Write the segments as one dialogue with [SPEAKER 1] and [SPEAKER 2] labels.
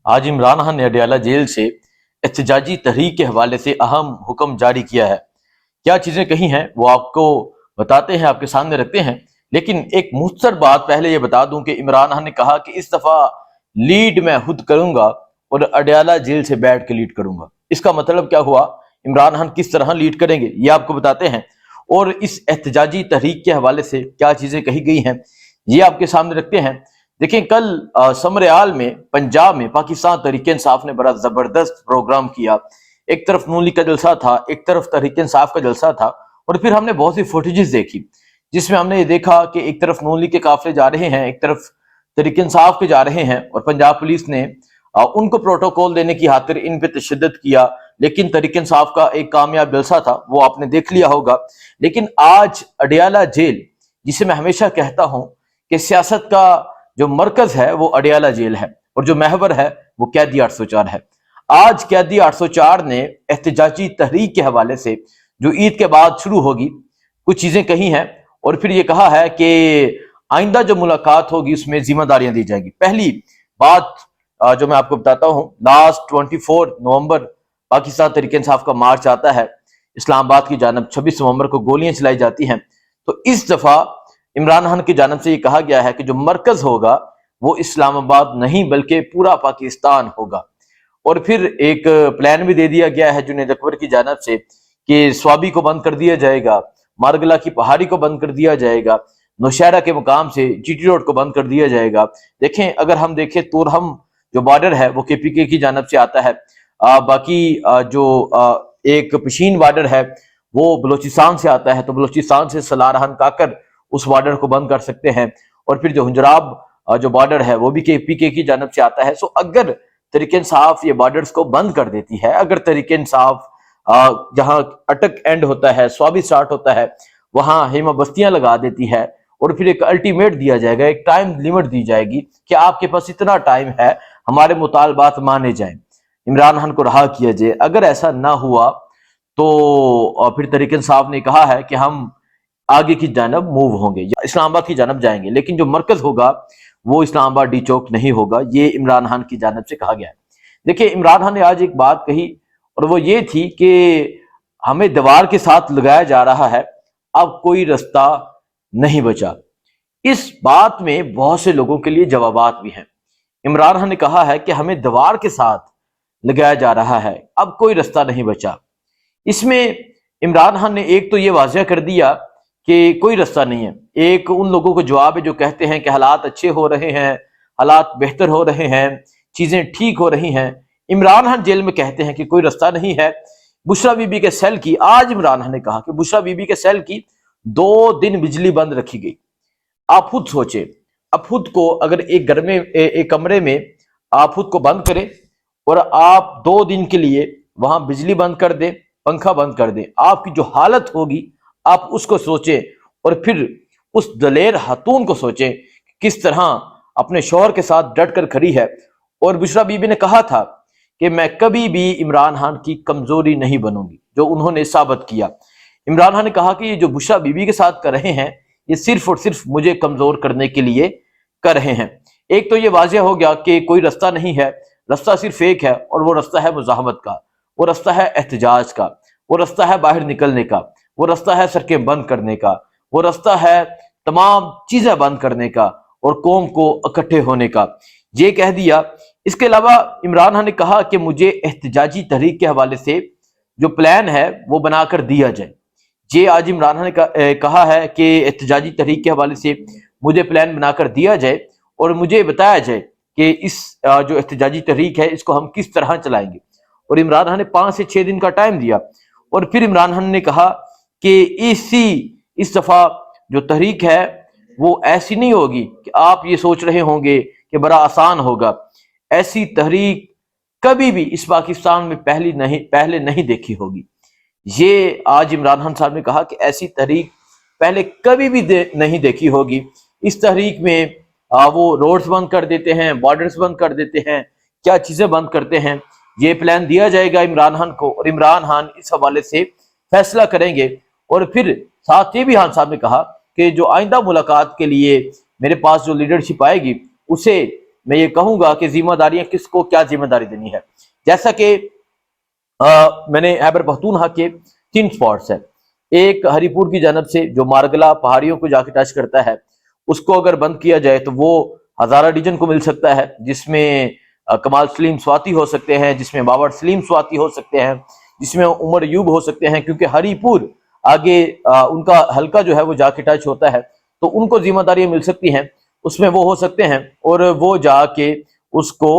[SPEAKER 1] آج عمران خان نے اڈیالہ جیل سے احتجاجی تحریک کے حوالے سے اہم حکم جاری کیا ہے۔ کیا چیزیں کہی ہیں وہ آپ کو بتاتے ہیں، آپ کے سامنے رکھتے ہیں، لیکن ایک مختصر بات پہلے یہ بتا دوں کہ عمران خان نے کہا کہ اس دفعہ لیڈ میں خود کروں گا اور اڈیالہ جیل سے بیٹھ کے لیڈ کروں گا۔ اس کا مطلب کیا ہوا؟ عمران خان کس طرح لیڈ کریں گے یہ آپ کو بتاتے ہیں، اور اس احتجاجی تحریک کے حوالے سے کیا چیزیں کہی گئی ہیں یہ آپ کے سامنے رکھتے ہیں۔ دیکھیں، کل سمریال میں پنجاب میں پاکستان تحریک انصاف نے بڑا زبردست پروگرام کیا۔ ایک طرف نون لیگ کا جلسہ تھا، ایک طرف تحریک انصاف کا جلسہ تھا، اور پھر ہم نے بہت سی فوٹیجز دیکھی جس میں ہم نے یہ دیکھا کہ ایک طرف نون لیگ کے قافلے جا رہے ہیں، ایک طرف تحریک انصاف کے جا رہے ہیں، اور پنجاب پولیس نے ان کو پروٹوکول دینے کی خاطر ان پہ تشدد کیا۔ لیکن تحریک انصاف کا ایک کامیاب جلسہ تھا، وہ آپ نے دیکھ لیا ہوگا۔ لیکن آج اڈیالہ جیل، جسے میں ہمیشہ کہتا ہوں کہ سیاست کا جو مرکز ہے وہ اڈیالہ جیل ہے، اور جو محور ہے وہ قیدی 804 ہے۔ آج قیدی 804 نے احتجاجی تحریک کے حوالے سے جو عید کے بعد شروع ہوگی کچھ چیزیں کہی ہیں، اور پھر یہ کہا ہے کہ آئندہ جو ملاقات ہوگی اس میں ذمہ داریاں دی جائیں گی۔ پہلی بات جو میں آپ کو بتاتا ہوں، لاسٹ 24 نومبر پاکستان تحریک انصاف کا مارچ آتا ہے اسلام آباد کی جانب، 26 نومبر کو گولیاں چلائی جاتی ہیں۔ تو اس دفعہ عمران خان کی جانب سے یہ کہا گیا ہے کہ جو مرکز ہوگا وہ اسلام آباد نہیں بلکہ پورا پاکستان ہوگا۔ اور پھر ایک پلان بھی دے دیا گیا ہے جنید اکبر کی جانب سے کہ سوابی کو بند کر دیا جائے گا، مارگلہ کی پہاڑی کو بند کر دیا جائے گا، نوشہرہ کے مقام سے جی ٹی روڈ کو بند کر دیا جائے گا۔ دیکھیں، اگر ہم دیکھیں تورہم جو بارڈر ہے وہ کے پی کے کی جانب سے آتا ہے، باقی جو ایک پشین بارڈر ہے وہ بلوچستان سے آتا ہے، تو بلوچستان سے سلارہن کاکر اس بارڈر کو بند کر سکتے ہیں۔ اور پھر جو ہنجراب جو بارڈر ہے وہ بھی کے پی کے کی جانب سے آتا ہے۔ سو اگر تحریک انصاف یہ بارڈرز کو بند کر دیتی ہے، اگر تحریک انصاف جہاں اٹک اینڈ ہوتا ہے، سوابی سٹارٹ ہوتا ہے، وہاں ہیمہ بستیاں لگا دیتی ہے، اور پھر ایک الٹیمیٹ دیا جائے گا، ایک ٹائم لیمٹ دی جائے گی کہ آپ کے پاس اتنا ٹائم ہے، ہمارے مطالبات مانے جائیں، عمران خان کو رہا کیا جائے۔ اگر ایسا نہ ہوا تو پھر تحریک انصاف نے کہا ہے کہ ہم آگے کی جانب موو ہوں گے یا اسلام آباد کی جانب جائیں گے، لیکن جو مرکز ہوگا وہ اسلام آباد ڈی چوک نہیں ہوگا، یہ عمران خان کی جانب سے کہا گیا ہے۔ دیکھیں، عمران خان نے آج ایک بات کہی، اور وہ یہ تھی کہ ہمیں دیوار کے ساتھ لگایا جا رہا ہے، اب کوئی رستہ نہیں بچا۔ اس بات میں بہت سے لوگوں کے لیے جوابات بھی ہیں۔ عمران خان نے کہا ہے کہ ہمیں دیوار کے ساتھ لگایا جا رہا ہے، اب کوئی رستہ نہیں بچا۔ اس میں عمران خان نے ایک تو یہ واضح کر دیا کہ کوئی رستہ نہیں ہے۔ ایک ان لوگوں کو جواب ہے جو کہتے ہیں کہ حالات اچھے ہو رہے ہیں، حالات بہتر ہو رہے ہیں، چیزیں ٹھیک ہو رہی ہیں۔ عمران خان جیل میں کہتے ہیں کہ کوئی رستہ نہیں ہے۔ بشرا بی بی کے سیل کی، آج عمران خان نے کہا کہ بشرا بی بی کے سیل کی 2 دن بجلی بند رکھی گئی۔ آپ خود سوچیں، اب خود کو اگر ایک گھر میں ایک کمرے میں آپ خود کو بند کریں اور آپ 2 دن کے لیے وہاں بجلی بند کر دیں، پنکھا بند کر دیں، آپ کی جو حالت ہوگی آپ اس کو سوچیں، اور پھر اس دلیر خاتون کو سوچیں کس طرح اپنے شوہر کے ساتھ ڈٹ کر کھڑی ہے۔ اور بشرا بی بی نے کہا تھا کہ میں کبھی بھی عمران خان کی کمزوری نہیں بنوں گی، جو انہوں نے ثابت کیا۔ عمران خان نے کہا کہ یہ جو بشرا بی بی کے ساتھ کر رہے ہیں یہ صرف اور صرف مجھے کمزور کرنے کے لیے کر رہے ہیں۔ ایک تو یہ واضح ہو گیا کہ کوئی رستہ نہیں ہے، رستہ صرف ایک ہے، اور وہ رستہ ہے مزاحمت کا، وہ رستہ ہے احتجاج کا، وہ رستہ ہے باہر نکلنے کا، وہ رستہ ہے سڑکیں بند کرنے کا، وہ رستہ ہے تمام چیزیں بند کرنے کا اور قوم کو اکٹھے ہونے کا۔ یہ کہہ دیا۔ اس کے علاوہ عمران خان نے کہا کہ مجھے احتجاجی تحریک کے حوالے سے جو پلان ہے وہ بنا کر دیا جائے۔ یہ آج عمران خان نے کہا ہے کہ احتجاجی تحریک کے حوالے سے مجھے پلان بنا کر دیا جائے اور مجھے بتایا جائے کہ اس جو احتجاجی تحریک ہے اس کو ہم کس طرح چلائیں گے۔ اور عمران خان نے 5 سے 6 دن کا ٹائم دیا، اور پھر عمران خان نے کہا کہ اس دفعہ جو تحریک ہے وہ ایسی نہیں ہوگی کہ آپ یہ سوچ رہے ہوں گے کہ بڑا آسان ہوگا۔ ایسی تحریک کبھی بھی اس پاکستان میں پہلے نہیں دیکھی ہوگی۔ یہ آج عمران خان صاحب نے کہا کہ ایسی تحریک پہلے کبھی بھی نہیں دیکھی ہوگی۔ اس تحریک میں وہ روڈز بند کر دیتے ہیں، بارڈرز بند کر دیتے ہیں، کیا چیزیں بند کرتے ہیں۔ یہ پلان دیا جائے گا عمران خان کو، اور عمران خان اس حوالے سے فیصلہ کریں گے۔ اور پھر ساتھ یہ بھی خان صاحب نے کہا کہ جو آئندہ ملاقات کے لیے میرے پاس جو لیڈرشپ آئے گی اسے میں یہ کہوں گا کہ ذمہ داریاں کس کو کیا ذمہ داری دینی ہے. جیسا کہ میں نے خیبر پختونخوا کے 3 سپاٹس ہیں. ایک ہری پور کی جانب سے جو مارگلا پہاڑیوں کو جا کے ٹچ کرتا ہے، اس کو اگر بند کیا جائے تو وہ ہزارہ ڈیویژن کو مل سکتا ہے، جس میں کمال سلیم سواتی ہو سکتے ہیں، جس میں بابر سلیم سواتی ہو سکتے ہیں، جس میں عمر ایوب ہو سکتے ہیں، کیونکہ ہری پور آگے ان کا حلقہ جو ہے وہ جا کے ٹچ ہوتا ہے، تو ان کو ذمہ داریاں مل سکتی ہیں. اس میں وہ ہو سکتے ہیں اور وہ جا کے اس کو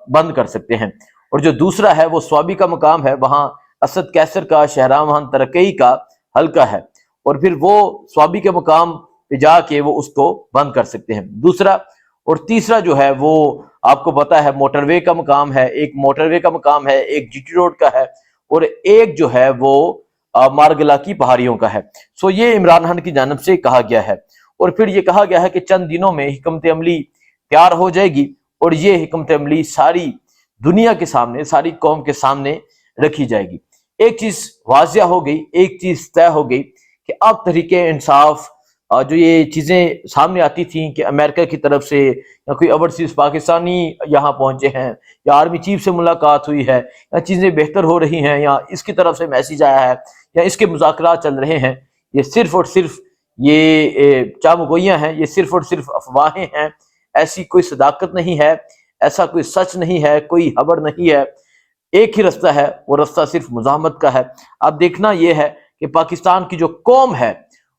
[SPEAKER 1] بند کر سکتے ہیں. اور جو دوسرا ہے وہ سوابی کا مقام ہے، وہاں اسد کیسر کا شہرام ترقی کا حلقہ ہے، اور پھر وہ سوابی کے مقام پہ جا کے وہ اس کو بند کر سکتے ہیں. دوسرا اور تیسرا جو ہے وہ آپ کو پتا ہے موٹر وے کا مقام ہے، ایک موٹر وے کا مقام ہے، ایک جی ٹی روڈ کا ہے، اور ایک جو ہے وہ مارگلا کی پہاڑیوں کا ہے. سو یہ عمران خان کی جانب سے کہا گیا ہے، اور پھر یہ کہا گیا ہے کہ چند دنوں میں حکمت عملی تیار ہو جائے گی، اور یہ حکمت عملی ساری دنیا کے سامنے، ساری قوم کے سامنے رکھی جائے گی. ایک چیز واضح ہو گئی، ایک چیز طے ہو گئی کہ اب تحریک انصاف جو یہ چیزیں سامنے آتی تھیں کہ امریکہ کی طرف سے یا کوئی اوورسیز پاکستانی یہاں پہنچے ہیں، یا آرمی چیف سے ملاقات ہوئی ہے، یا چیزیں بہتر ہو رہی ہیں، یا اس کی طرف سے میسیج آیا ہے، یا اس کے مذاکرات چل رہے ہیں، یہ صرف اور صرف یہ چامگوئیاں ہیں، یہ صرف اور صرف افواہیں ہیں. ایسی کوئی صداقت نہیں ہے، ایسا کوئی سچ نہیں ہے، کوئی خبر نہیں ہے. ایک ہی رستہ ہے، وہ رستہ صرف مزاحمت کا ہے. اب دیکھنا یہ ہے کہ پاکستان کی جو قوم ہے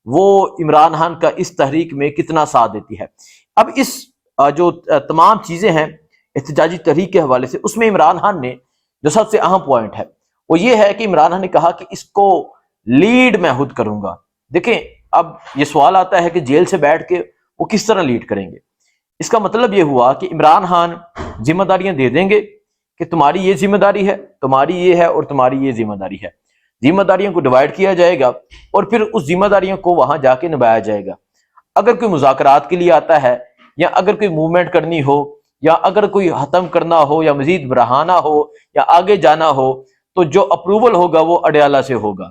[SPEAKER 1] وہ عمران خان کا اس تحریک میں کتنا ساتھ دیتی ہے. اب اس جو تمام چیزیں ہیں احتجاجی تحریک کے حوالے سے، اس میں عمران خان نے جو سب سے اہم پوائنٹ ہے وہ یہ ہے کہ عمران خان نے کہا کہ اس کو لیڈ میں خود کروں گا. دیکھیں اب یہ سوال آتا ہے کہ جیل سے بیٹھ کے وہ کس طرح لیڈ کریں گے. اس کا مطلب یہ ہوا کہ عمران خان ذمہ داریاں دے دیں گے کہ تمہاری یہ ذمہ داری ہے، تمہاری یہ ہے، اور تمہاری یہ ذمہ داری ہے. ذمہ داریوں کو ڈیوائڈ کیا جائے گا، اور پھر اس ذمہ داریوں کو وہاں جا کے نبھایا جائے گا. اگر کوئی مذاکرات کے لیے آتا ہے، یا اگر کوئی موومنٹ کرنی ہو، یا اگر کوئی ختم کرنا ہو، یا مزید بڑھانا ہو، یا آگے جانا ہو، تو جو اپروول ہوگا وہ اڈیالہ سے ہوگا.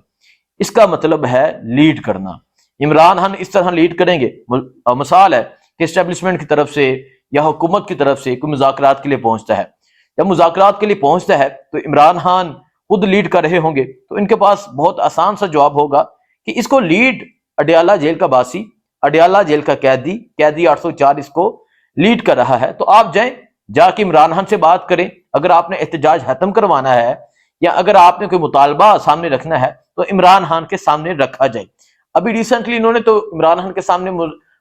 [SPEAKER 1] اس کا مطلب ہے لیڈ کرنا. عمران خان اس طرح لیڈ کریں گے. مثال ہے کہ اسٹیبلشمنٹ کی طرف سے یا حکومت کی طرف سے کوئی مذاکرات کے لیے پہنچتا ہے، جب مذاکرات کے لیے پہنچتا ہے تو عمران خان خود لیڈ کر رہے ہوں گے، تو ان کے پاس بہت آسان سا جواب ہوگا کہ اس کو لیڈ اڈیالہ جیل کا باسی، اڈیالہ جیل کا قیدی 804 اس کو لیڈ کر رہا ہے. تو آپ جائیں، جا کے عمران خان سے بات کریں. اگر آپ نے احتجاج ختم کروانا ہے، یا اگر آپ نے کوئی مطالبہ سامنے رکھنا ہے، تو عمران خان کے سامنے رکھا جائے. ابھی ریسنٹلی انہوں نے تو عمران خان کے سامنے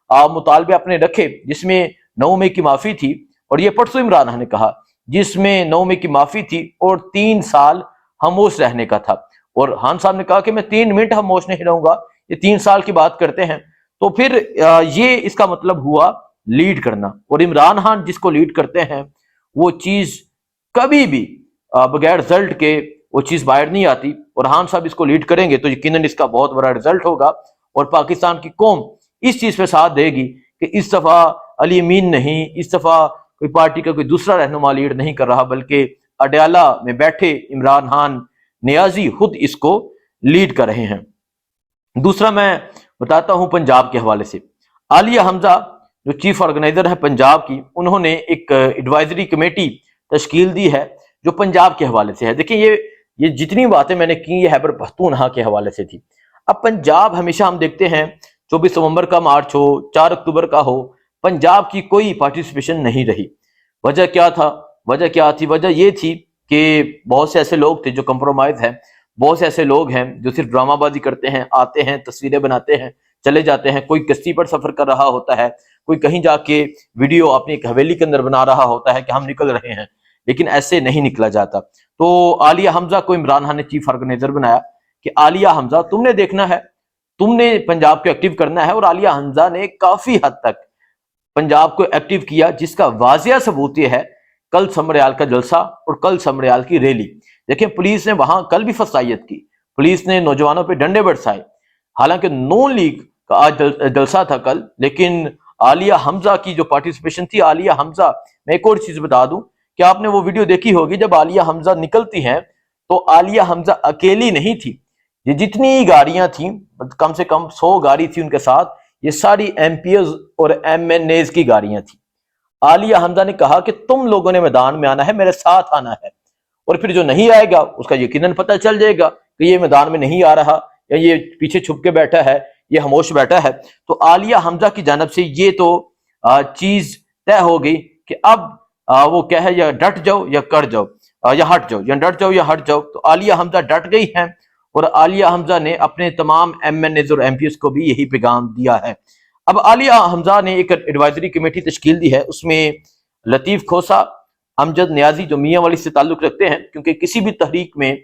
[SPEAKER 1] مطالبے اپنے رکھے، جس میں 9 مئی کی معافی تھی، اور یہ پرسوں عمران خان نے کہا، جس میں 9 مئی کی معافی تھی اور 3 سال خاموش رہنے کا تھا. اور خان صاحب نے کہا کہ میں 3 منٹ خاموش نہیں رہوں گا، یہ 3 سال کی بات کرتے ہیں. تو پھر یہ اس کا مطلب ہوا لیڈ کرنا. اور عمران خان جس کو لیڈ کرتے ہیں وہ چیز کبھی بھی بغیر رزلٹ کے وہ چیز باہر نہیں آتی. اور خان صاحب اس کو لیڈ کریں گے تو یقیناً اس کا بہت بڑا رزلٹ ہوگا، اور پاکستان کی قوم اس چیز پہ ساتھ دے گی کہ اس دفعہ علی امین نہیں، اس دفعہ کوئی پارٹی کا کوئی دوسرا رہنما لیڈ نہیں کر رہا، بلکہ اڈیالہ میں بیٹھے عمران خان نیازی خود اس کو لیڈ کر رہے ہیں. دوسرا میں بتاتا ہوں پنجاب کے حوالے سے. عالیہ حمزہ جو چیف آرگنائزر ہے پنجاب کی، انہوں نے ایک ایڈوائزری کمیٹی تشکیل دی ہے جو پنجاب کے حوالے سے ہے. دیکھیں یہ جتنی باتیں میں نے کی یہ خیبر پختونخوا کے حوالے سے تھی. اب پنجاب ہمیشہ ہم دیکھتے ہیں 24 نومبر کا مارچ ہو، 4 اکتوبر کا ہو، پنجاب کی کوئی پارٹیسپیشن نہیں رہی. وجہ کیا تھا؟ وجہ کیا تھی؟ وجہ یہ تھی کہ بہت سے ایسے لوگ تھے جو کمپرومائز ہیں، بہت سے ایسے لوگ ہیں جو صرف ڈرامہ بازی کرتے ہیں، آتے ہیں، تصویریں بناتے ہیں، چلے جاتے ہیں. کوئی کشتی پر سفر کر رہا ہوتا ہے، کوئی کہیں جا کے ویڈیو اپنی ایک حویلی کے اندر بنا رہا ہوتا ہے کہ ہم نکل رہے ہیں، لیکن ایسے نہیں نکلا جاتا. تو عالیہ حمزہ کو عمران خان نے چیف آرگنائزر بنایا کہ عالیہ حمزہ تم نے دیکھنا ہے، تم نے پنجاب کو ایکٹیو کرنا ہے. اور عالیہ حمزہ نے کافی حد تک پنجاب کو ایکٹیو کیا، جس کا واضح ثبوت یہ ہے کل سمریال کا جلسہ اور کل سمریال کی ریلی. دیکھیں پولیس نے وہاں کل بھی فسائیت کی، پولیس نے نوجوانوں پہ ڈنڈے برسائے. حالانکہ نون لیگ کا آج جلسہ تھا کل، لیکن عالیہ حمزہ کی جو پارٹیسپیشن تھی، عالیہ حمزہ، میں ایک اور چیز بتا دوں کہ آپ نے وہ ویڈیو دیکھی ہوگی جب عالیہ حمزہ نکلتی ہیں تو عالیہ حمزہ اکیلی نہیں تھی. یہ جتنی گاڑیاں تھیں، کم سے کم 100 گاڑی تھی ان کے ساتھ، یہ ساری ایم پی ایز اور ایم این ایز کی گاڑیاں تھیں. عالیہ حمزہ نے کہا کہ تم لوگوں نے میدان میں آنا ہے، میرے ساتھ آنا ہے، اور پھر جو نہیں آئے گا اس کا یقیناً پتہ چل جائے گا کہ یہ میدان میں نہیں آ رہا، یا یہ پیچھے چھپ کے بیٹھا ہے، یہ خاموش بیٹھا ہے۔ تو عالیہ حمزہ کی جانب سے یہ تو چیز طے ہو گئی کہ اب وہ کیا ہے، یا ڈٹ جاؤ یا کر جاؤ، یا ہٹ جاؤ، یا ڈٹ جاؤ یا ہٹ جاؤ۔ تو عالیہ حمزہ ڈٹ گئی ہیں، اور عالیہ حمزہ نے اپنے تمام ایم این ایز اور ایم پی ایس کو بھی یہی پیغام دیا ہے۔ اب عالیہ حمزہ نے ایک ایڈوائزری کمیٹی تشکیل دی ہے، اس میں لطیف کھوسا، امجد نیازی جو میاں والی سے تعلق رکھتے ہیں، کیونکہ کسی بھی تحریک میں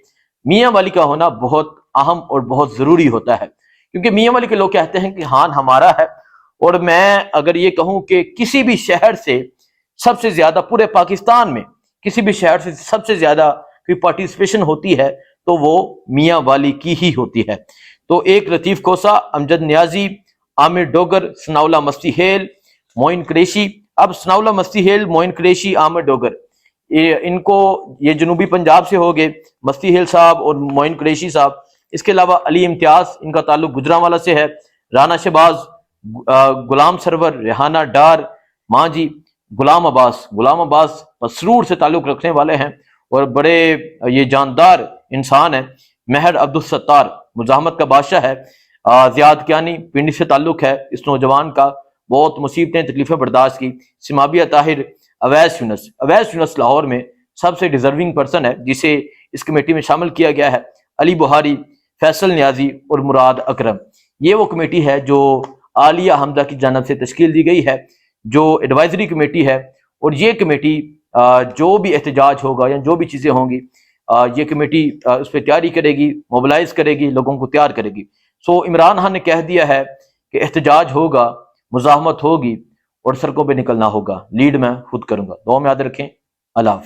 [SPEAKER 1] میاں والی کا ہونا بہت اہم اور بہت ضروری ہوتا ہے، کیونکہ میاں والی کے لوگ کہتے ہیں کہ ہاں ہمارا ہے، اور میں اگر یہ کہوں کہ کسی بھی شہر سے سب سے زیادہ پورے پاکستان میں کسی بھی شہر سے سب سے زیادہ کوئی پارٹیسپیشن ہوتی ہے تو وہ میاں والی کی ہی ہوتی ہے۔ تو ایک لطیف کھوسا، امجد نیازی، عامر ڈوگر، ثناءاللہ مستی ہیل، معین قریشی۔ اب ثناءاللہ مستی ہیل، معین قریشی، عامر ڈوگر، ان کو یہ جنوبی پنجاب سے ہو گئے، مستی ہیل صاحب اور معین قریشی صاحب۔ اس کے علاوہ علی امتیاز، ان کا تعلق گجرانوالہ سے ہے، رانا شہباز، غلام سرور، ریحانہ ڈار، ماں جی، غلام عباس مسرور سے تعلق رکھنے والے ہیں اور بڑے یہ جاندار انسان ہیں۔ مہر عبدالستار مزاحمت کا بادشاہ ہے۔ زیاد کیانی پنڈی سے تعلق ہے اس نوجوان کا، بہت مصیبتیں تکلیفیں برداشت کی۔ سمابیہ طاہر، اویس یونس لاہور میں سب سے ڈیزرونگ پرسن ہے جسے اس کمیٹی میں شامل کیا گیا ہے۔ علی بہاری، فیصل نیازی اور مراد اکرم، یہ وہ کمیٹی ہے جو عالیہ حمزہ کی جانب سے تشکیل دی گئی ہے، جو ایڈوائزری کمیٹی ہے۔ اور یہ کمیٹی جو بھی احتجاج ہوگا یا جو بھی چیزیں ہوں گی، یہ کمیٹی اس پہ تیاری کرے گی، موبلائز کرے گی، لوگوں کو تیار کرے گی۔ سو عمران خان نے کہہ دیا ہے کہ احتجاج ہوگا، مزاحمت ہوگی اور سڑکوں پہ نکلنا ہوگا، لیڈ میں خود کروں گا۔ دعا میں یاد رکھیں۔ اللہ حافظ۔